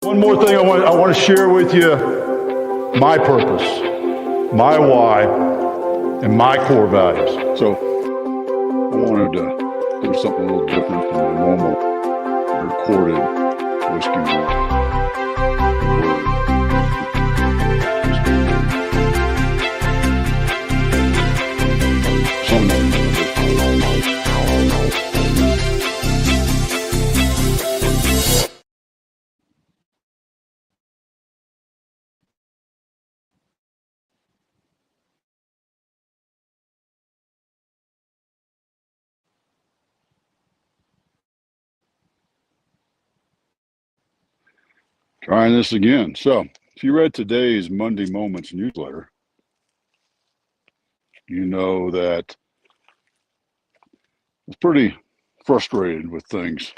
One more thing I want to share with you my purpose, my why, and my core values. So I wanted to do something a little different than the normal recorded whiskey word. Trying this again. So if you read today's Monday Moments newsletter, you know that I was pretty frustrated with things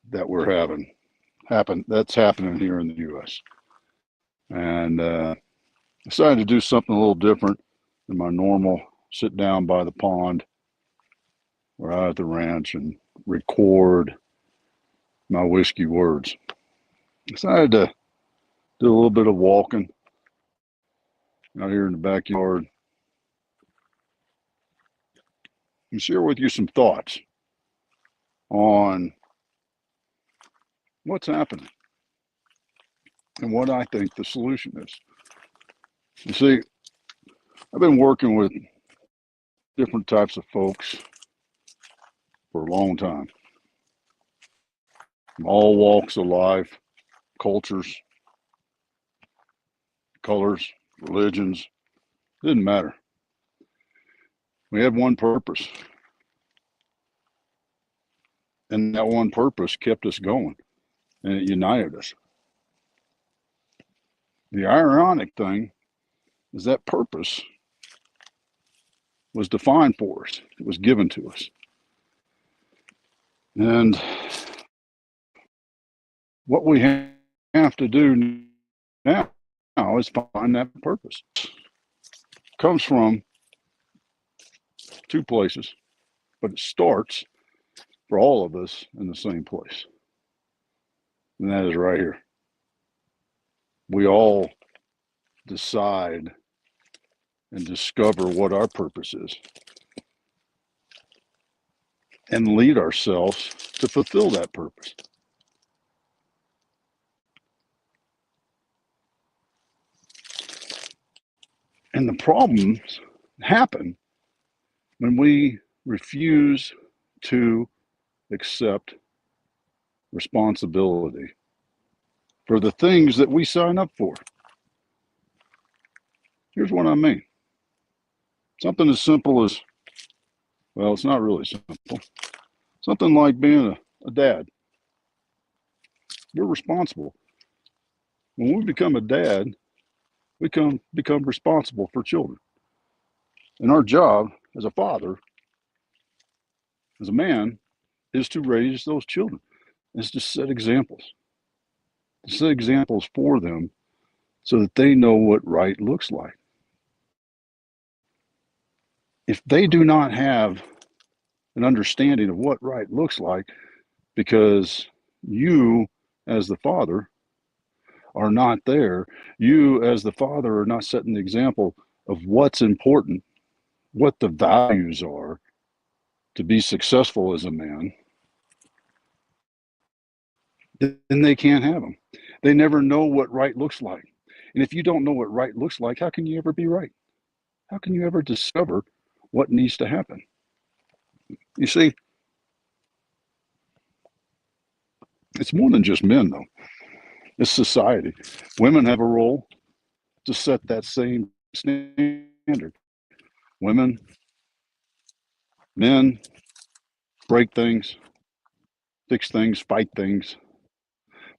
that we're that's happening here in the U.S. And decided to do something a little different than my normal sit down by the pond or out at the ranch and record my whiskey words. Decided to do a little bit of walking out here in the backyard and share with you some thoughts on what's happening and what I think the solution is. You see, I've been working with different types of folks for a long time, from all walks of life, cultures, colors, religions, didn't matter. We had one purpose, and that one purpose kept us going, and it united us. The ironic thing is that purpose was defined for us. It was given to us. And what we have to do now is find that purpose. It comes from two places, but it starts for all of us in the same place. And that is right here. We all decide and discover what our purpose is and lead ourselves to fulfill that purpose. And the problems happen when we refuse to accept responsibility for the things that we sign up for. Here's what I mean. Something as simple as, well, it's not really simple. Something like being a dad. We're responsible. When we become a dad, we become responsible for children. And our job as a father, as a man, is to raise those children, is to set examples. To set examples for them so that they know what right looks like. If they do not have an understanding of what right looks like, because you as the father are not there, you as the father are not setting the example of what's important, what the values are to be successful as a man, then they can't have them. They never know what right looks like. And if you don't know what right looks like, how can you ever be right? How can you ever discover what needs to happen? You see, it's more than just men, though. It's society. Women have a role to set that same standard. Women, men, break things, fix things, fight things.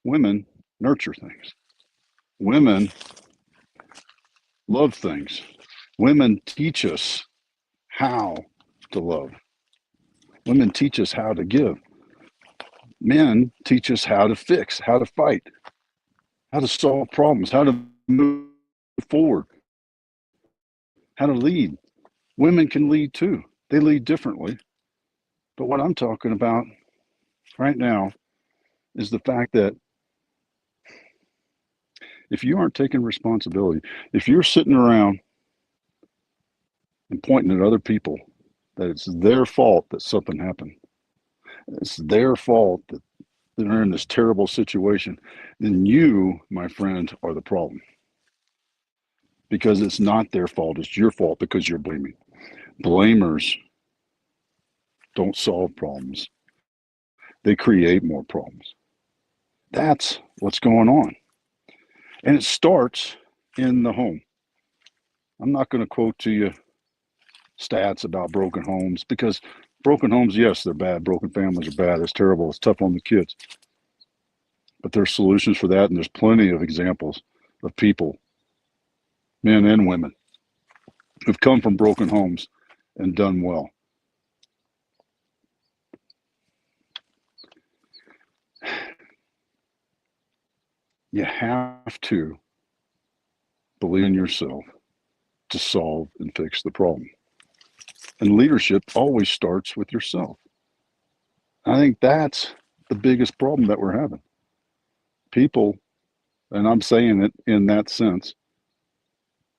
Women nurture things. Women love things. Women teach us how to love. Women teach us how to give. Men teach us how to fix, how to fight, how to solve problems, how to move forward, how to lead. Women can lead too. They lead differently. But what I'm talking about right now is the fact that if you aren't taking responsibility, if you're sitting around and pointing at other people that it's their fault that something happened, it's their fault that they're in this terrible situation, then you, my friend, are the problem. Because it's not their fault, it's your fault because you're blaming. Blamers don't solve problems, they create more problems. That's what's going on. And it starts in the home. I'm not going to quote to you stats about broken homes because broken homes, yes, they're bad. Broken families are bad. It's terrible. It's tough on the kids. But there's solutions for that, and there's plenty of examples of people, men and women, who've come from broken homes and done well. You have to believe in yourself to solve and fix the problem. And leadership always starts with yourself. I think that's the biggest problem that we're having. People, and I'm saying it in that sense,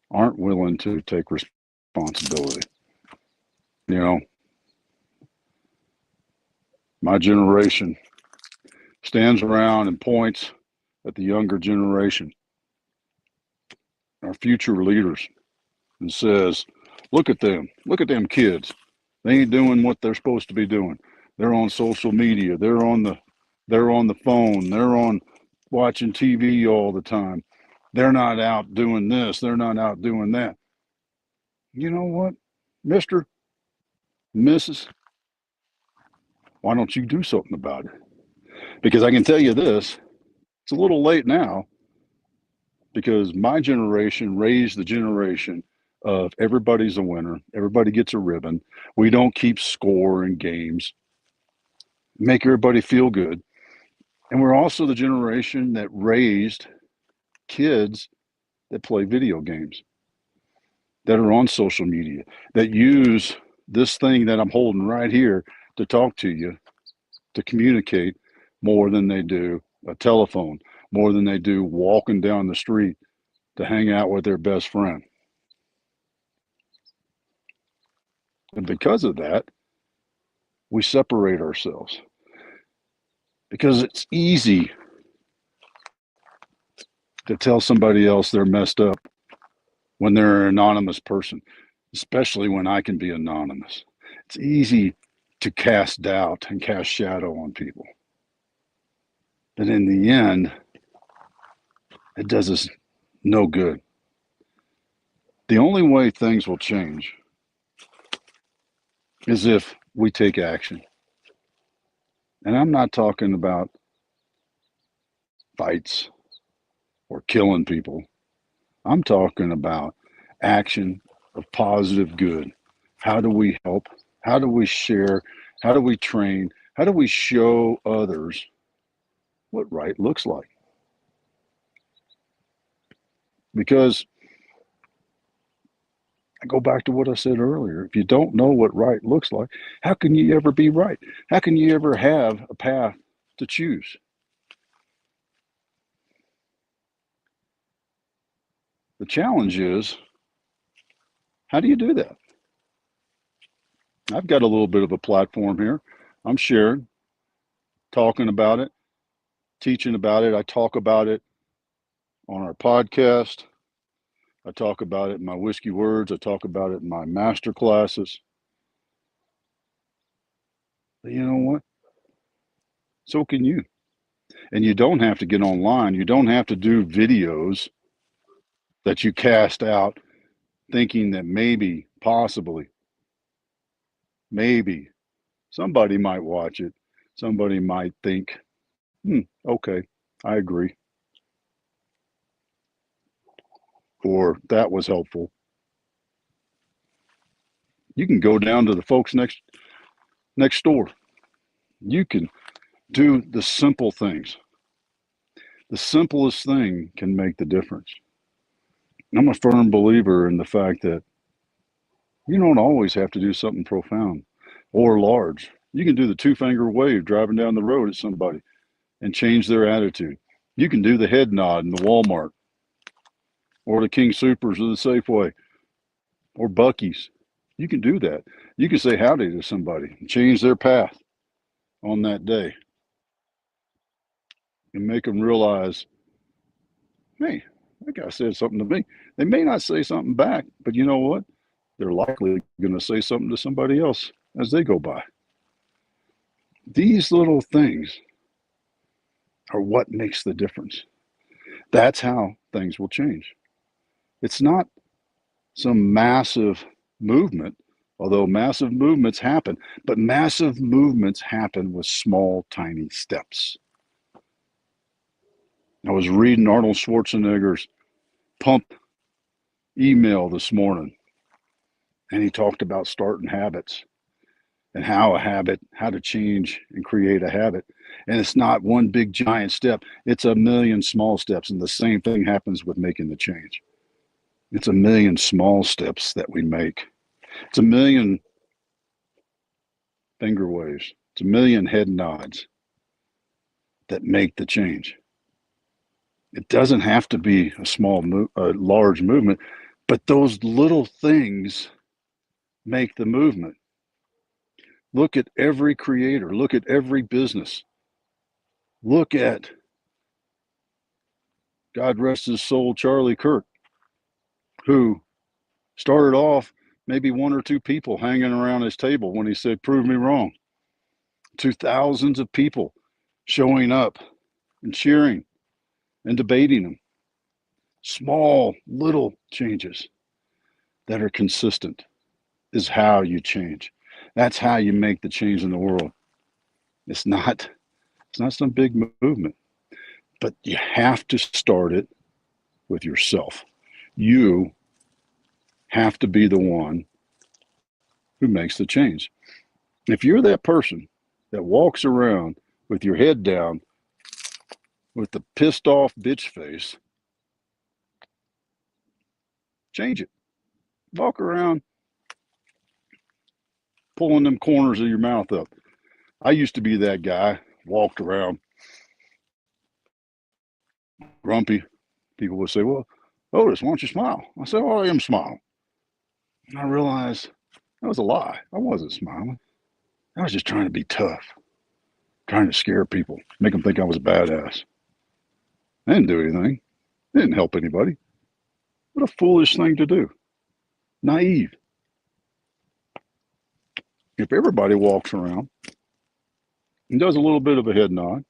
aren't willing to take responsibility. You know, my generation stands around and points at the younger generation, our future leaders, and says, look at them kids. They ain't doing what they're supposed to be doing. They're on social media, they're on the phone, they're on watching TV all the time. They're not out doing this, they're not out doing that. You know what, Mr., Mrs., why don't you do something about it? Because I can tell you this, it's a little late now because my generation raised the generation of everybody's a winner, everybody gets a ribbon. We don't keep score in games, make everybody feel good. And we're also the generation that raised kids that play video games, that are on social media, that use this thing that I'm holding right here to talk to you, to communicate more than they do a telephone, more than they do walking down the street to hang out with their best friend. And because of that, we separate ourselves because it's easy to tell somebody else they're messed up when they're an anonymous person, especially when I can be anonymous. It's easy to cast doubt and cast shadow on people. But in the end, it does us no good. The only way things will change is if we take action. And I'm not talking about fights or killing people. I'm talking about action of positive good. How do we help? How do we share? How do we train? How do we show others what right looks like? Because I go back to what I said earlier. If you don't know what right looks like, how can you ever be right? How can you ever have a path to choose? The challenge is, how do you do that? I've got a little bit of a platform here. I'm sharing, talking about it, teaching about it. I talk about it on our podcast. I talk about it in my whiskey words. I talk about it in my master classes. But you know what? So can you. And you don't have to get online. You don't have to do videos that you cast out thinking that maybe, possibly, maybe somebody might watch it. Somebody might think, okay, I agree. Or that was helpful. You can go down to the folks next door. You can do the simple things. The simplest thing can make the difference. I'm a firm believer in the fact that you don't always have to do something profound or large. You can do the two-finger wave driving down the road at somebody. and change their attitude. You can do the head nod in the Walmart or the King Supers or the Safeway or Buc-ee's. You can do that. You can say howdy to somebody and change their path on that day and make them realize, hey, that guy said something to me. They may not say something back, but you know what? They're likely going to say something to somebody else as they go by. These little things are what makes the difference. That's how things will change. It's not some massive movement, although massive movements happen, but massive movements happen with small, tiny steps. I was reading Arnold Schwarzenegger's Pump email this morning, and he talked about starting habits and how to change and create a habit. And it's not one big giant step, it's a million small steps. And the same thing happens with making the change. It's a million small steps that we make. It's a million finger waves. It's a million head nods that make the change. It doesn't have to be a large movement, but those little things make the movement. Look at every creator. Look at every business. Look at, God rest his soul, Charlie Kirk, who started off maybe one or two people hanging around his table when he said, prove me wrong, to thousands of people showing up and cheering and debating him. Small, little changes that are consistent is how you change. That's how you make the change in the world. It's not some big movement, but you have to start it with yourself. You have to be the one who makes the change. If you're that person that walks around with your head down, with the pissed off bitch face, change it. Walk around pulling them corners of your mouth up. I used to be that guy, walked around grumpy. People would say, well, Otis, why don't you smile? I said, oh, I am smiling. And I realized that was a lie. I wasn't smiling. I was just trying to be tough, trying to scare people, make them think I was a badass. I didn't do anything. It didn't help anybody. What a foolish thing to do. Naive. If everybody walks around and does a little bit of a head nod,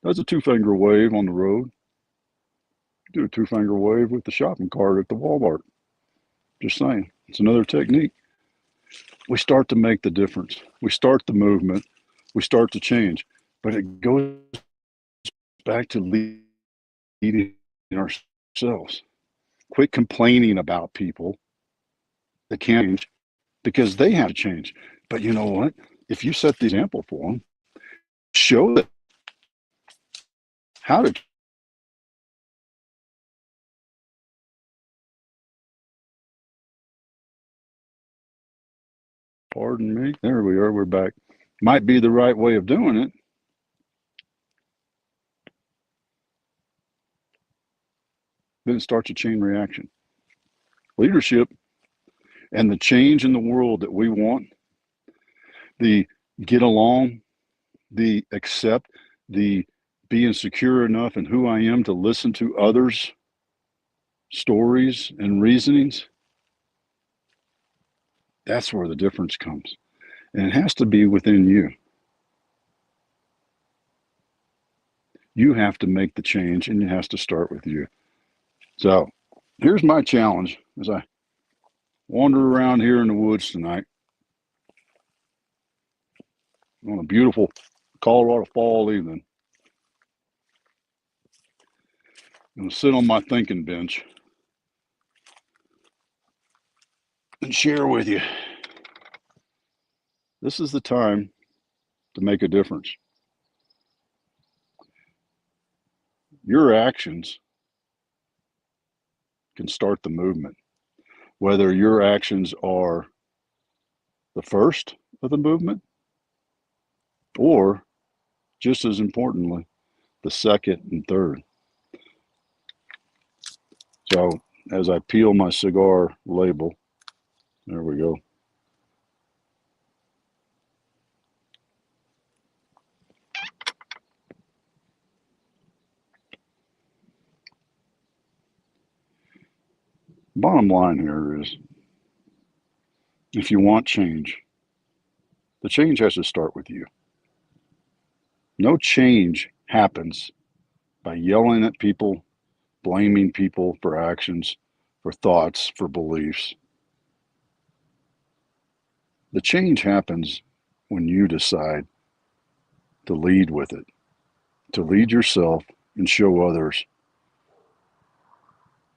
does a two-finger wave on the road, do a two-finger wave with the shopping cart at the Walmart. Just saying. It's another technique. We start to make the difference. We start the movement. We start to change. But it goes back to leading ourselves. Quit complaining about people that can't change because they have to change. But you know what? If you set the example for them, show them how to. Pardon me. There we are. We're back. Might be the right way of doing it. Then it starts a chain reaction. Leadership and the change in the world that we want, the get along, the accept, the being secure enough in who I am to listen to others' stories and reasonings, that's where the difference comes. And it has to be within you. You have to make the change, and it has to start with you. So here's my challenge as I wander around here in the woods tonight on a beautiful Colorado fall evening. I'm going to sit on my thinking bench and share with you. This is the time to make a difference. Your actions can start the movement. Whether your actions are the first of the movement or, just as importantly, the second and third. So as I peel my cigar label, there we go. Bottom line here is, if you want change, the change has to start with you. No change happens by yelling at people, blaming people for actions, for thoughts, for beliefs. The change happens when you decide to lead with it, to lead yourself and show others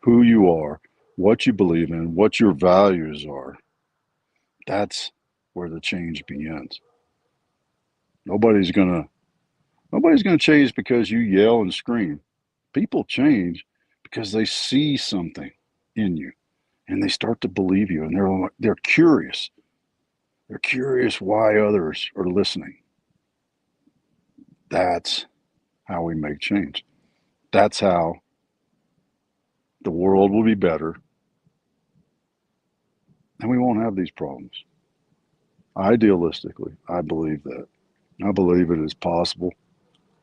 who you are, what you believe in, what your values are. That's where the change begins. Nobody's gonna change because you yell and scream. People change because they see something in you and they start to believe you, and they're curious. They're curious why others are listening. That's how we make change. That's how the world will be better and we won't have these problems. Idealistically, I believe that. I believe it is possible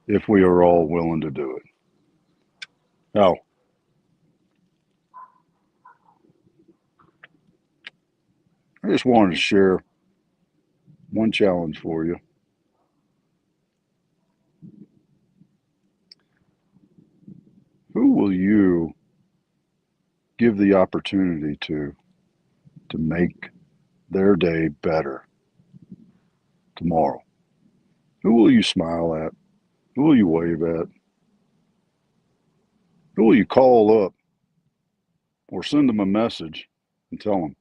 if we are all willing to do it. Now, I just wanted to share one challenge for you. Who will you give the opportunity to make their day better tomorrow? Who will you smile at? Who will you wave at? Who will you call up or send them a message and tell them,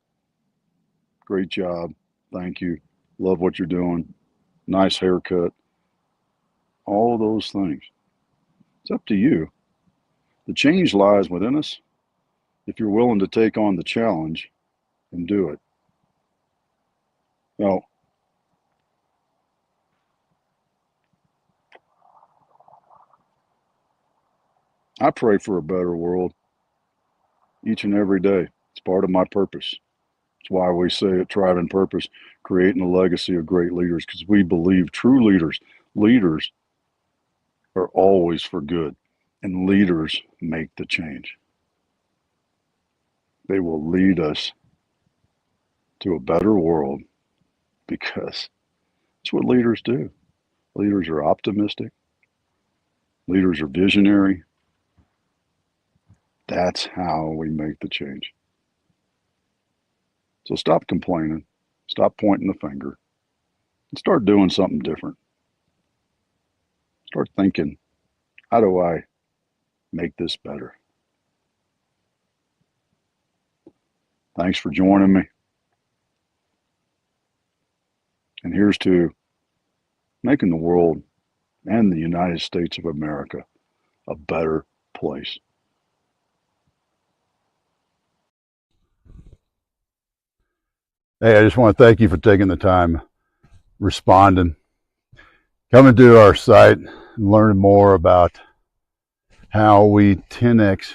great job, thank you, love what you're doing, nice haircut, all of those things. It's up to you. The change lies within us if you're willing to take on the challenge and do it. Now, I pray for a better world each and every day. It's part of my purpose. It's why we say at Tribe and Purpose, creating a legacy of great leaders, because we believe true leaders are always for good, and leaders make the change. They will lead us to a better world because it's what leaders do. Leaders are optimistic. Leaders are visionary. That's how we make the change. So stop complaining, stop pointing the finger, and start doing something different. Start thinking, how do I make this better? Thanks for joining me. And here's to making the world and the United States of America a better place. Hey, I just want to thank you for taking the time responding, coming to our site and learning more about how we 10x